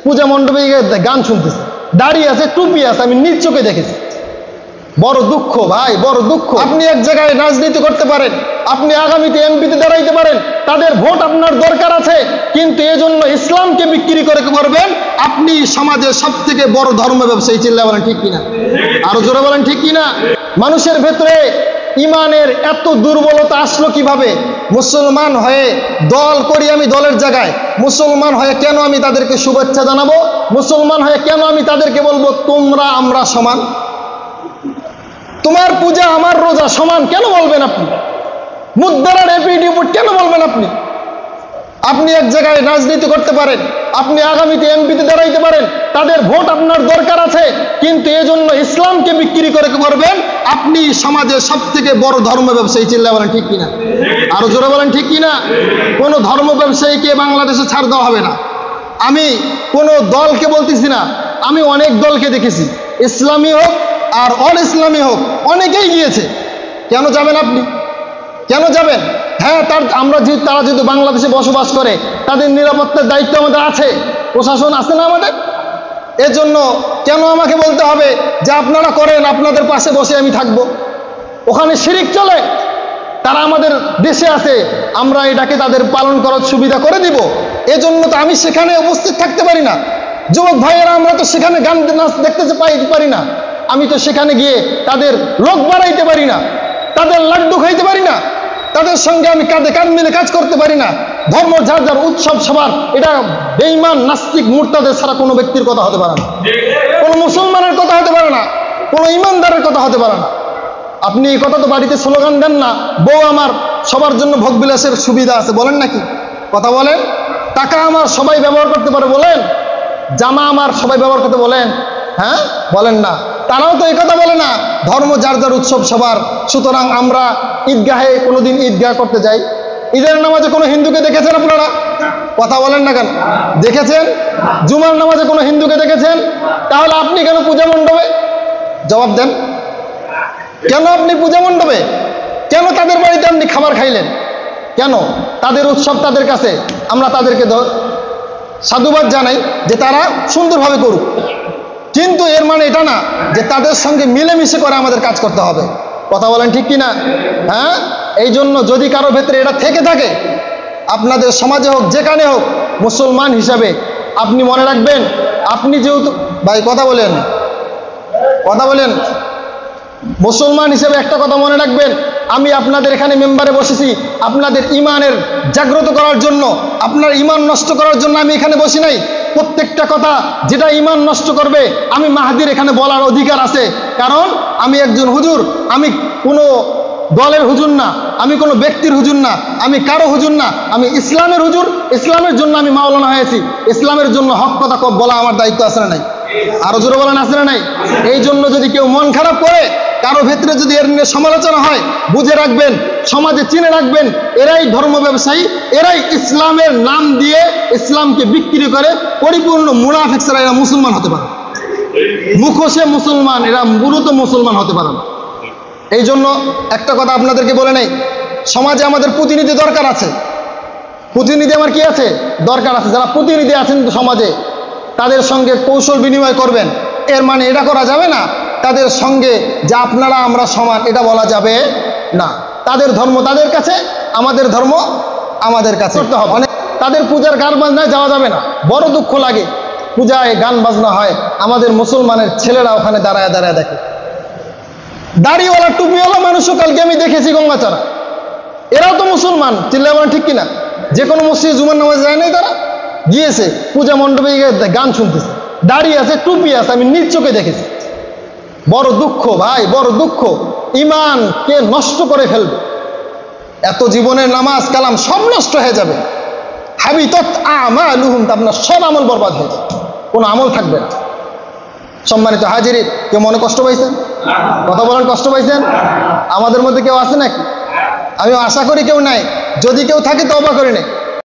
পূজা মণ্ডপে গান শুনতেছে, দাঁড়িয়ে আছে, টুপি আছে, আমি নিজ চোখে দেখেছি। বড় দুঃখ ভাই, বড় দুঃখ। আপনি এক জায়গায় রাজনীতি করতে পারেন, আপনি আগামীতে এমপিতে দাঁড়াইতে পারেন, তাদের ভোট আপনার দরকার আছে, কিন্তু এজন্য ইসলামকে বিক্রি করে করবেন আপনি সমাজের সব থেকে বড় ধর্ম ব্যবসায়ী। চিল্লা বলেন ঠিক কিনা, আরো জোরে বলেন ঠিক কিনা। মানুষের ভেতরে ইমানের এত দুর্বলতা আসলো কিভাবে? মুসলমান হয়ে দল করি আমি, দলের জায়গায় মুসলমান হয়ে কেন আমি তাদেরকে শুভেচ্ছা জানাবো? মুসলমান হয়ে কেন আমি তাদেরকে বলবো তোমরা আমরা সমান? তোমার পূজা আমার রোজা সমান কেন বলবেন আপনি? মুদ্রার এপিডি কেন বলবেন আপনি? আপনি এক জায়গায় রাজনীতি করতে পারেন, আপনি আগামীতে এমপিতে দাঁড়াইতে পারেন, তাদের ভোট আপনার দরকার আছে, কিন্তু এজন্য ইসলামকে বিক্রি করে করবেন আপনি সমাজের সব থেকে বড় ধর্ম ব্যবসায়ী। চিল্লা বলেন ঠিক কিনা, আরো জোরে বলেন ঠিক কিনা। কোনো ধর্ম ব্যবসায়ীকে বাংলাদেশে ছাড় দেওয়া হবে না। আমি কোনো দলকে বলতেছি না, আমি অনেক দলকে দেখেছি, ইসলামী হোক আর অল ইসলামী হোক, অনেকেই গিয়েছে। কেন যাবেন আপনি? কেন যাবেন? হ্যাঁ, তারা যেহেতু বাংলাদেশে বসবাস করে, তাদের নিরাপত্তার দায়িত্ব আমাদের আছে, প্রশাসন আছে না আমাদের? এজন্য কেন আমাকে বলতে হবে যে আপনারা করেন, আপনাদের পাশে বসে আমি থাকব? ওখানে শিরিক চলে, তারা আমাদের দেশে আছে, আমরা এটাকে তাদের পালন করার সুবিধা করে দিব। এজন্য তো আমি সেখানে উপস্থিত থাকতে পারি না। যুবক ভাইয়েরা, আমরা তো সেখানে গান নাচ দেখতে পারি না, আমি তো সেখানে গিয়ে তাদের লোক বাড়াইতে পারি না, তাদের লাড্ডু খাইতে পারি না, তাদের সঙ্গে আমি কাঁধে কাঁধ মিলে কাজ করতে পারি না। ধর্ম যার যার, উৎসব সবার, এটা বেঈমান নাস্তিক মুরতাদের ছাড়া কোনো ব্যক্তির কথা হতে পারে না, কোনো মুসলমানের কথা হতে পারে না, কোনো ইমানদারের কথা হতে পারে না। আপনি এই কথা তো বাড়িতে স্লোগান দেন না, বউ আমার সবার জন্য ভোগবিলাসের সুবিধা আছে, বলেন নাকি? কথা বলেন। টাকা আমার সবাই ব্যবহার করতে পারে বলেন, জামা আমার সবাই ব্যবহার করতে বলেন, হ্যাঁ বলেন না। তারাও তো এই কথা বলে না, ধর্ম যার যার, উৎসব সবার। সুতরাং আমরা ঈদগাহে কোনোদিন ঈদগাহ করতে যাই, ঈদের নামাজে কোনো হিন্দুকে দেখেছেন আপনারা? কথা বলেন না কেন? দেখেছেন? জুমার নামাজে কোনো হিন্দুকে দেখেছেন? তাহলে আপনি কেন পূজা মণ্ডপে? জবাব দেন। কেন আপনি পূজা মণ্ডপে? কেন তাদের বাড়িতে আপনি খাবার খাইলেন? কেন? তাদের উৎসব তাদের কাছে, আমরা তাদেরকে সাধুবাদ জানাই যে তারা সুন্দরভাবে করুক, কিন্তু এর মানে এটা না যে তাদের সঙ্গে মিলেমিশে করে আমাদের কাজ করতে হবে। কথা বলেন ঠিক কিনা? হ্যাঁ, এই জন্য যদি কারো ভেতরে এটা থেকে থাকে, আপনাদের সমাজে হোক, যেখানে হোক, মুসলমান হিসাবে আপনি মনে রাখবেন, আপনি যেহেতু ভাই কথা বলেন, কথা বলেন, মুসলমান হিসেবে একটা কথা মনে রাখবেন, আমি আপনাদের এখানে মেম্বারে বসেছি আপনাদের ইমানের জাগ্রত করার জন্য, আপনার ইমান নষ্ট করার জন্য আমি এখানে বসি নাই। প্রত্যেকটা কথা যেটা ইমান নষ্ট করবে, আমি মাহাদির এখানে বলার অধিকার আছে, কারণ আমি একজন হুজুর, আমি কোনো দলের হুজুর না, আমি কোনো ব্যক্তির হুজুর না, আমি কারো হুজুর না, আমি ইসলামের হুজুর। ইসলামের জন্য আমি মাওলানা হয়েছি, ইসলামের জন্য হক কথা বলা আমার দায়িত্ব আছে না নাই? আরো জোরে বলেন আছে না নাই? এই জন্য যদি কেউ মন খারাপ করে, কারো ভেতরে যদি এর নিয়ে সমালোচনা হয়, বুঝে রাখবেন, সমাজে চিনে রাখবেন, এরাই ধর্ম ব্যবসায়ী, এরাই ইসলামের নাম দিয়ে ইসলামকে বিক্রি করে পরিপূর্ণ মুনাফিক ছাড়া এরা মুসলমান হতে পারে। মুখোশে মুসলমান, এরা মূলত মুসলমান হতে পারে না। এই জন্য একটা কথা আপনাদেরকে বলে নেই, সমাজে আমাদের প্রতিনিধি দরকার আছে। প্রতিনিধি আমার কি আছে? দরকার আছে। যারা প্রতিনিধি আছেন সমাজে, তাদের সঙ্গে কৌশল বিনিময় করবেন। এর মানে এটা করা যাবে না তাদের সঙ্গে যে আপনারা আমরা সমান, এটা বলা যাবে না। তাদের ধর্ম তাদের কাছে, আমাদের ধর্ম আমাদের কাছে করতে হবে। অনেক তাদের পূজার গান বাজনায় যাওয়া যাবে না। বড় দুঃখ লাগে, পূজায় গান বাজনা হয়, আমাদের মুসলমানের ছেলেরা ওখানে দাঁড়ায় দাঁড়ায় দেখে। দাড়িওয়ালা টুপিওয়ালা মানুষও কালকে আমি দেখেছি গঙ্গাচড়া, এরাও তো মুসলমান। চিল্লায় বলেন ঠিক কিনা? যে কোনো মসজিদ জুমার নামাজ যায় নাই, তারা গিয়েছে পূজা মণ্ডপে গান শুনতেছে, দাঁড়িয়ে আছে, টুপি আছে, আমি নিজ চোখে দেখেছি। বড় দুঃখ ভাই, বড় দুঃখ। ইমানকে নষ্ট করে ফেলবে, এত জীবনের নামাজ কালাম সব নষ্ট হয়ে যাবে। হাবিতত আমালুহুম, আপনার সব আমল বরবাদ হয়ে যাবে, কোনো আমল থাকবে না। সম্মানিত হাজিরিন, কেউ মনে কষ্ট পাইছেন? কথা বলেন, কষ্ট পাইছেন? আমাদের মধ্যে কেউ আছে নাকি? আমি আশা করি কেউ নাই। যদি কেউ থাকে তওবা করে নেই।